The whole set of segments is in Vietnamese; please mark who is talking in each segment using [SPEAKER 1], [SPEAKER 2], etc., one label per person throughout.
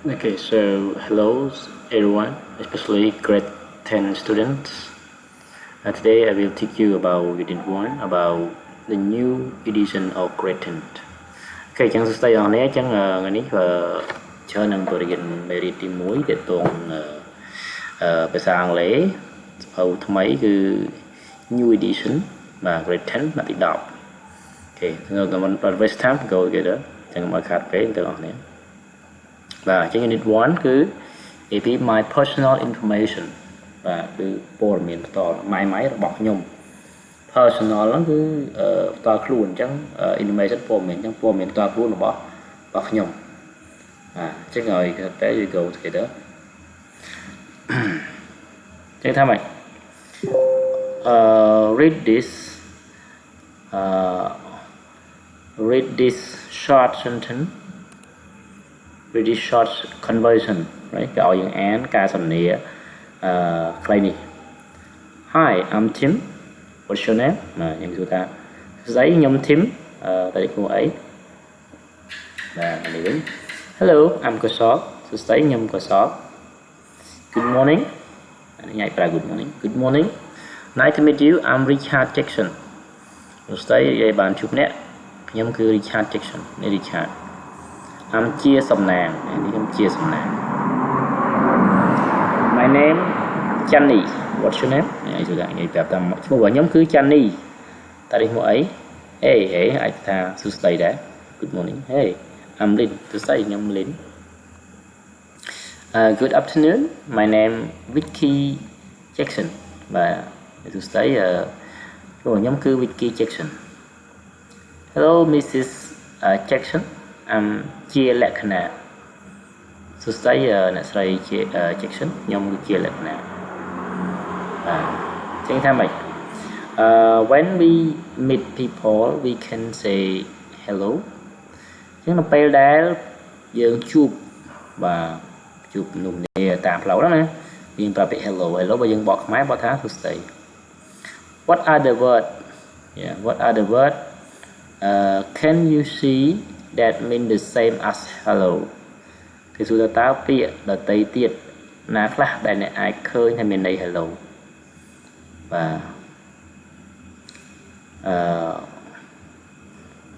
[SPEAKER 1] Okay, so hello everyone, especially grade 10 students. Today I will teach you about Unit 1, about the new edition of Grade 10. Okay, chẳng sẽ stay on here, chẳng ngày ní cho năng tôi điền mấy đi tìm muối để tuần bài sang lễ hầu thứ mấyគឺ new edition và Grade 10 là tiếng đọc. Okay, rồi mình waste time go together, chẳng mà khát cái từ on here. Và trên Unit 1 cứ AP my personal information và cứព័ត៌មានបន្តម៉ៃរបស់ខ្ញុំ personal ហ្នឹងគឺបន្តខ្លួនអញ្ចឹង information ព័ត៌មានអញ្ចឹងព័ត៌មានបន្តខ្លួនរបស់ខ្ញុំអញ្ចឹងឲ្យតែ you go together ចឹងថាម៉េចread this short sentence really short conversion right គេឲ្យយើងអានការសំណេរខ្លីនេះ Hi I'm Tim what's your name ខ្ញុំសួរថាស្អីខ្ញុំ Tim តារីគូអីបាទនេះវិញ Hello I'm Kosok ស្អីខ្ញុំ Kosok Good morning ញ៉ៃប្រើ Good morning Good morning Nice to meet you I'm Richard Jackson ស្អីនិយាយបានជួបអ្នកខ្ញុំគឺ Richard Jackson នេះ Richard chiaសំណាងនេះខ្ញុំជាសំណាង My name Channy What's your name នេះគឺនិយាយប្រាប់តាមឈ្មោះរបស់ខ្ញុំគឺ Channy តារីឈ្មោះអី Hey អាចថាសួស្តីដែរ Good morning Hey I'm Lin សួស្តីខ្ញុំ Lin Good afternoon My name Vicky Jackson បាទសួស្តីខ្ញុំគឺ Vicky Jackson Hello Mrs Jacksonជាលក្ខណៈសួស្តីអ្នកស្រីជា Jackson ខ្ញុំគឺជាលក្ខណៈចឹងថាម៉េចwhen we meet people we can say hello ចឹងនៅពេលដែលយើងជួបមនុស្សគ្នាតាមផ្លូវហ្នឹងណាយើងប្រាប់ពាក្យ hello បើយើងបកខ្មែរបកថាសួស្តី What are the word What are the word can you see that mean the same as hello គេសួរតើពាក្យដតីទៀតណាខ្លះដែលអ្នកអាចឃើញថាមានន័យ hello បាទ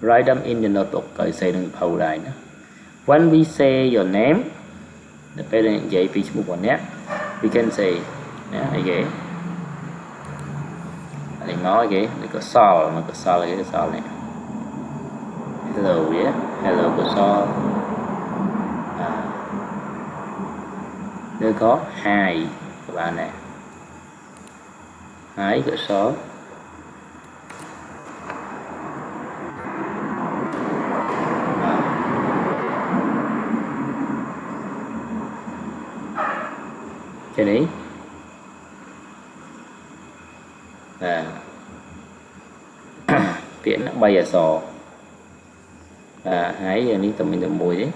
[SPEAKER 1] write them in the notebook ឲ្យសេនឹងផៅដែរណា when we say your name នៅពេលនិយាយពីឈ្មោះរបស់អ្នក we can say ណាអីគេនេះមកគេនេះក៏សល់មកក៏សល់គេសល់នេះHello, yeah. Hello, Kosok. Đây có hai các bạn này. Hai Kosok. Cái này. Biển nó bay ở sò. Hãy giờ ní tụi mình được mùi đấy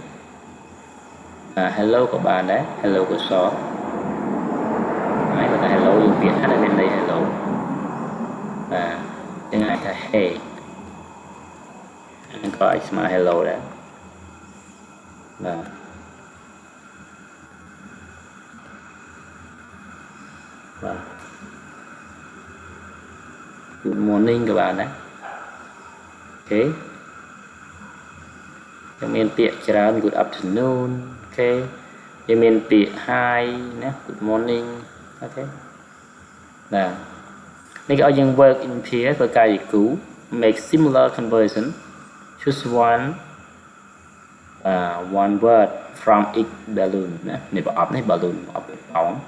[SPEAKER 1] hello của bạn đấy hello của shop hãy gọi là hello dùng Việt hay là bên đây hello tiếng Anh là hey anh gọi mà hello đấy good morning các bạn đấy ok Yang main pihakច្រើន good afternoon okay Yang main pihak hi nè good morning okay nè này cái yang work in pair với cái cũ make similar conversion choose one word from each balloon nè này bảo ấp này balloon ấp bóng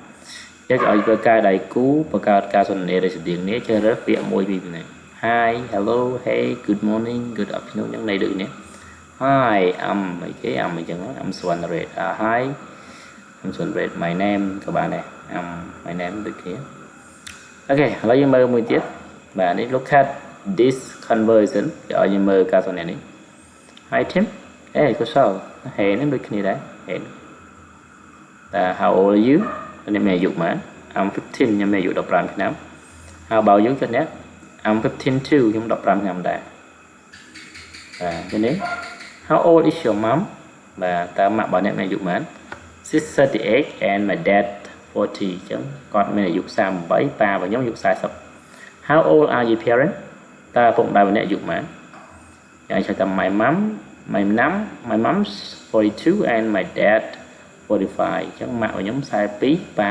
[SPEAKER 1] cái với cái đại cũ và cái phần này là sự điển này chơi rất tiện môi vì này hi hello hey good morning good afternoon những này được nè Hi, I'm Sovanareth. Hi, I'm Sovanareth. My name các bạn này. My name được here. Okay, lấy những mơ 1 tiết. Và đi look at this conversion. Cho những mơ ca này này. Hi Tim. Hey, có sao? Hẹn nó được như đấy. Hẹn. How old are you? Nên mẹ dục mà. I'm 15 nhưng mẹ dục đọc làm năm. How about you cho nét? I'm 15 too nhưng đọc làm năm đã. Cái này. How old is your mom? Và ta mặc bảo nét mẹ dục mà 638 and my dad 40 ចឹងគាត់មានអាយុ38ប៉ារបស់ខ្ញុំអាយុ40 How old are your parents តើឪពុកម្ដាយម្នាក់អាយុប៉ុន្មានយ៉ាងឆែកថា my mom's 42 and my dad 45ចឹងម៉ាក់របស់ខ្ញុំ42ប៉ា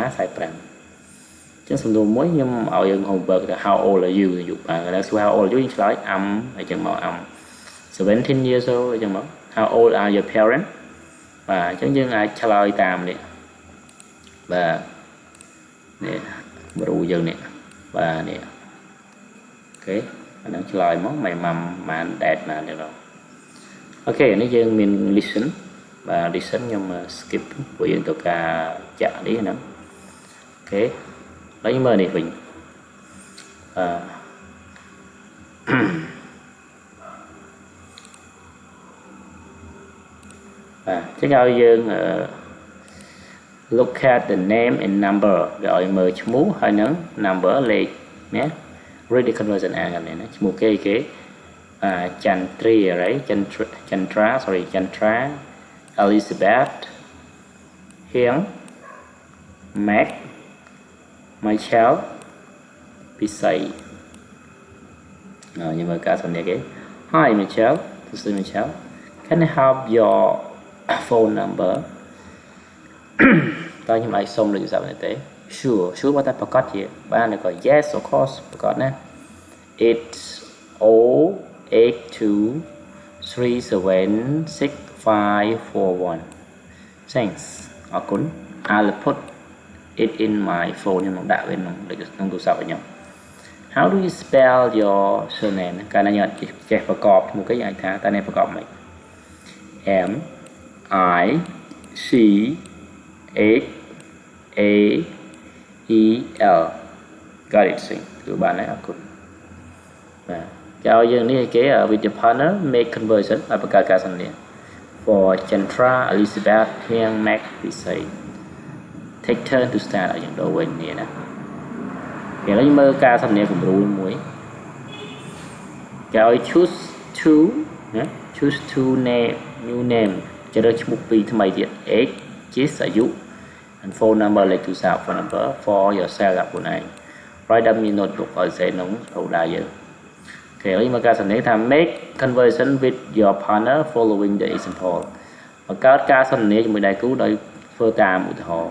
[SPEAKER 1] 45ចឹងសំណួរមួយខ្ញុំឲ្យយើង homework ថា how old are you អាយុប៉ាគាត់ថាសួរ how old are you យើងឆ្លើយ I'm អញ្ចឹងមក I'm 17 years old អញ្ចឹងមក How old are your parents បាទអញ្ចឹងយើងអាចឆ្លើយតាមនេះបាទនេះបរូយើងនេះបាទនេះអូខេអានឹងឆ្លើយមក my mom man dad man ទេបងអូខេនេះយើងមាន listen បាទ listen ខ្ញុំ skip ព្រោះយើងត្រូវការចាក់នេះហ្នឹងអូខេហើយមើលនេះវិញចឹងឲ្យយើង look at the name and number វាឲ្យមើលឈ្មោះហើយនឹង number លេខណា read the conversion អាននេះឈ្មោះគេChandra Elizabeth Hieng Mac Michael Pisay nhưng mà cả phần này cái Hi Michael, this is Michael. Can I have your phone number? Tao nhưng mà ai xong rồi sao này thế? Sure bắt ta forgot gì? Ba này gọi yes of course forgot nè. It's 082376541. Thanks. I'll put it in my phone nhưng mà đã bên để không tụ sập với nhau. How do you spell your surname? Cái này nhớ chỉประกอบmột cái dạng thang, ta nàyประกอบnày. M I C H A E L. Got it. Từ bạn này học. Cho dương này cái ở with the partner make conversion ởประกาศnày. For Chandra Elizabeth Hieng Mac Pisay. Take turn to start ở những đồ quên này nè. Thì lấy mơ ca xong này cũng đủ muối. Cho choose two name new name cho đỡ một pi thay mày điện x chế sử dụng and phone number lấy từ sao phone number for yourself gặp của này. Write down in notebook ở sẽ nóng đầu đa giờ. Okay, lấy mơ ca xong này tham make conversation with your partner following the example. Và các ca xong này chúng mình đại cứu đôi phơ tà một thọ.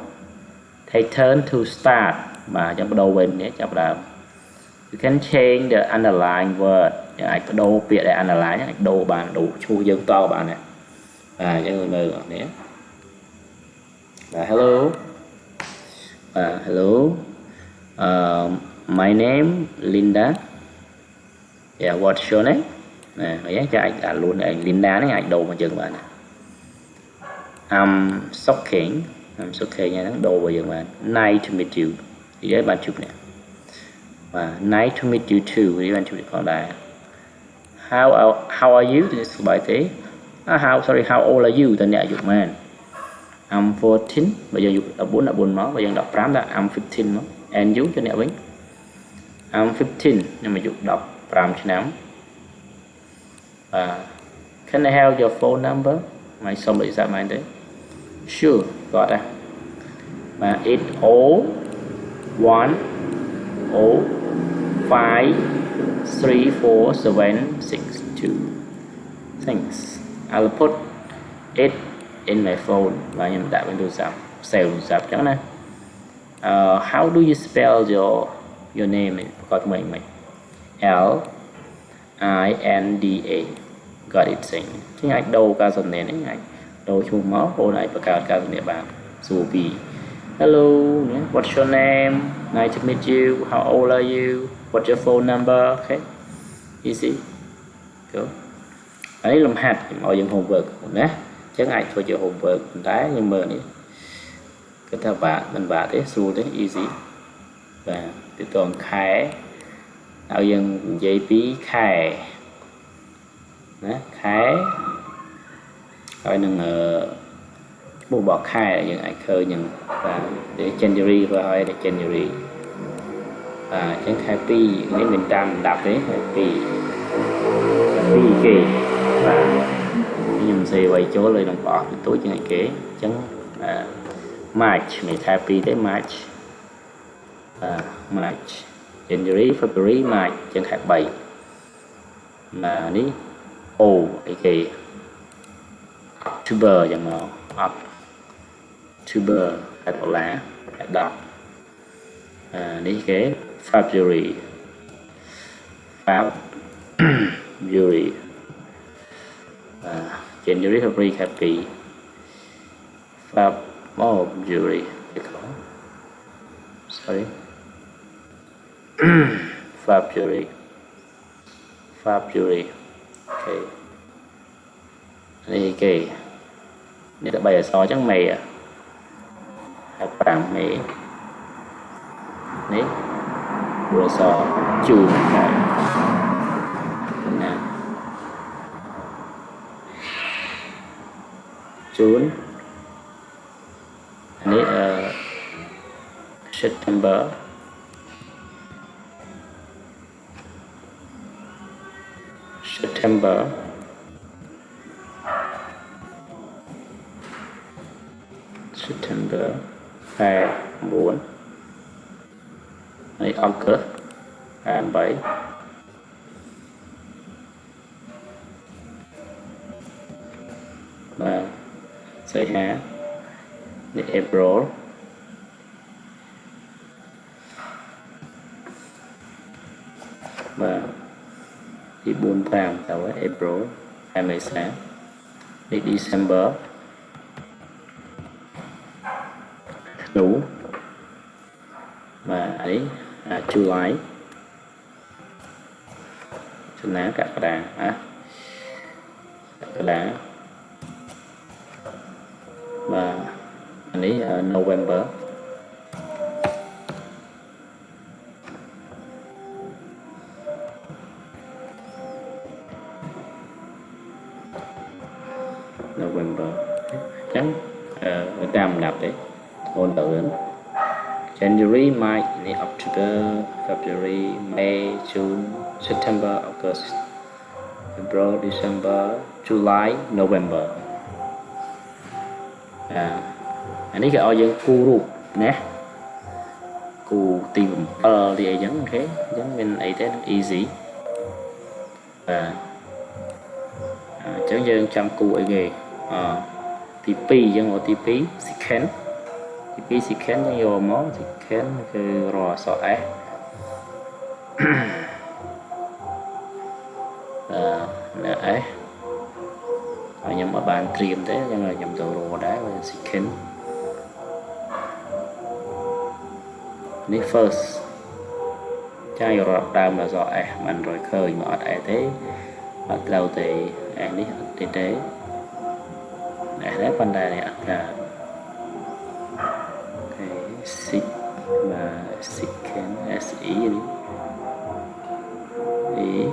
[SPEAKER 1] Take turn to start mà trong đầu bên nhé trong đầu. You can change the underline word. Ai có đồ biệt để underline nhé, đồ bạn đủ chu dương to bạn này. Cho người mời bạn nhé. Hello. Hello. My name Linda. Yeah, what's your name? Nè, cho anh luôn này Linda này anh đồ mà chừng bạn này. I'm Sokking nha, nó đồ vào dừng bạn. Nice to meet you. Thì đấy bạn chụp nè. Và nice to meet you too. Thì bạn chụp được con đài. How are you? Thì số bài thế. How old are you? Tên nhạc dục man. I'm 14. Bây giờ dục đọc 4 nó. Bây giờ đọc 5 là I'm 15 nó. And you cho nhạc vĩnh. I'm 15. Nhưng mà dục đọc 5 cho nắm. Can I have your phone number? Mày xong rồi sao mày đấy? Sure, got it. Mà 80105346762. Thanks. I'll put it in my phone. Và nhầm đã bên tôi sắp. Sale sắp chẳng nè. How do you spell your name? Có mình. L-I-N-D-A. Got it. Saying. Chứ anh đâu ca dần này anh. Đồ chung máu hồ này và cả địa bàn. So be. Hello, what's your name? Nice to meet you. How old are you? What's your phone number? Okay. Easy. Cool. Đấy làm hạt mọi những homework nè. Chắc ai thôi cho homework đá nhưng mà này. Cái thằng bạn mình bạn thế xu thế easy. Và tiếp tục khai. Ao dân giấy bí khai. Nè, khai. Coi nâng bộ bọc khai là những ai khơi những và để January và hỏi để January và chẳng khai pi nếu mình tam đọc đấy pi kỳ và nhưng mình xây quay chỗ lời đồng bỏ tối chẳng kế chẳng March mình khai pi tới March March January February March chẳng hạn 7 mà ní cái October chẳng nào October hạt lá hạt đỏ ní cái February February January February happy February sorry February okay đây cái này là bài ở so chẳng mày hạt vàng mày đấy vừa so chùm cái nè June này September September 24 này August 27 và sẽ hạ này April và thì 4 tháng sau April 26 đến December đủ và ấy July chân lá cả đà và anh ấy November trắng người ta đọc đấy ôn tự January, March, October, February, May, June, September, August, April, December, July, November. Anh ấy gọi dân cu ruột nè, cu tìm thì ấy giống thế, giống mình ấy thế easy. Chẳng dân trăm cu ấy nghề, TP dân ở TP, second. TP second dân vô mó secondคือรอสอแอnè ấy nhầm ở bàn triềm thế nhưng mà nhầm đầu rùa đá và second ní first chai rồi đào mà rõ mình rồi khơi mà ở thế ở lâu thì ní ở thế đấy vấn đề này là cái sick và second SE đi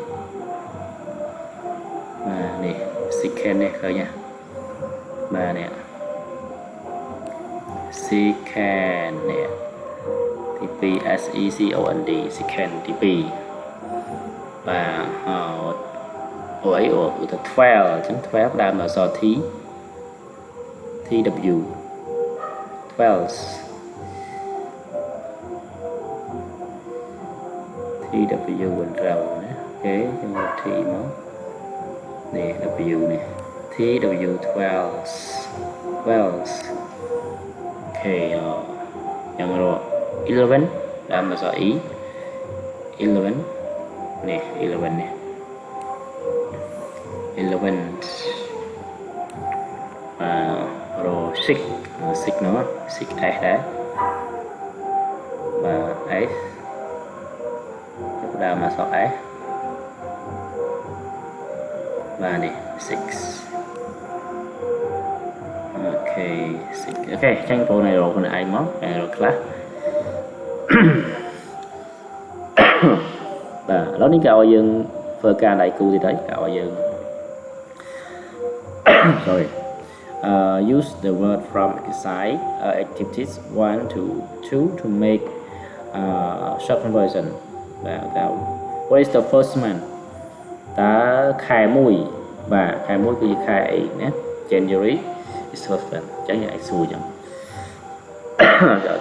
[SPEAKER 1] mà nè second này khơi nha mà nè second nè TP SECOND second TP và ở ấy ở từ 12 chẳng 12 đam là do TW 12 TW bên rầu nè cái T nó nè W nè TW 12 ok yang rồi 11 đam là do ý 11 nè 11 nè 11 rồi 6 nữa 6 đấy và S đào mà so S và này 6 ok 6 ok tranh phố này rồi con này anh móc này rồi class và đó đến cao dương phơ ca đại cụ thì đấy cao dương sorry use the word from exercise activities 1 to 2 to make short conversion và what is the first month ta khai mùi và khai mùi thì khai nhé January is first month chẳng như xui chẳng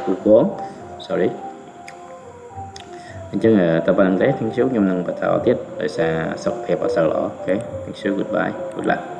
[SPEAKER 1] cuối cùng sorry anh chừng tập bản thế tiếng xíu nhưng nâng bắt đầu tiết để xa sọc phép ở sau đó ok thank you goodbye good luck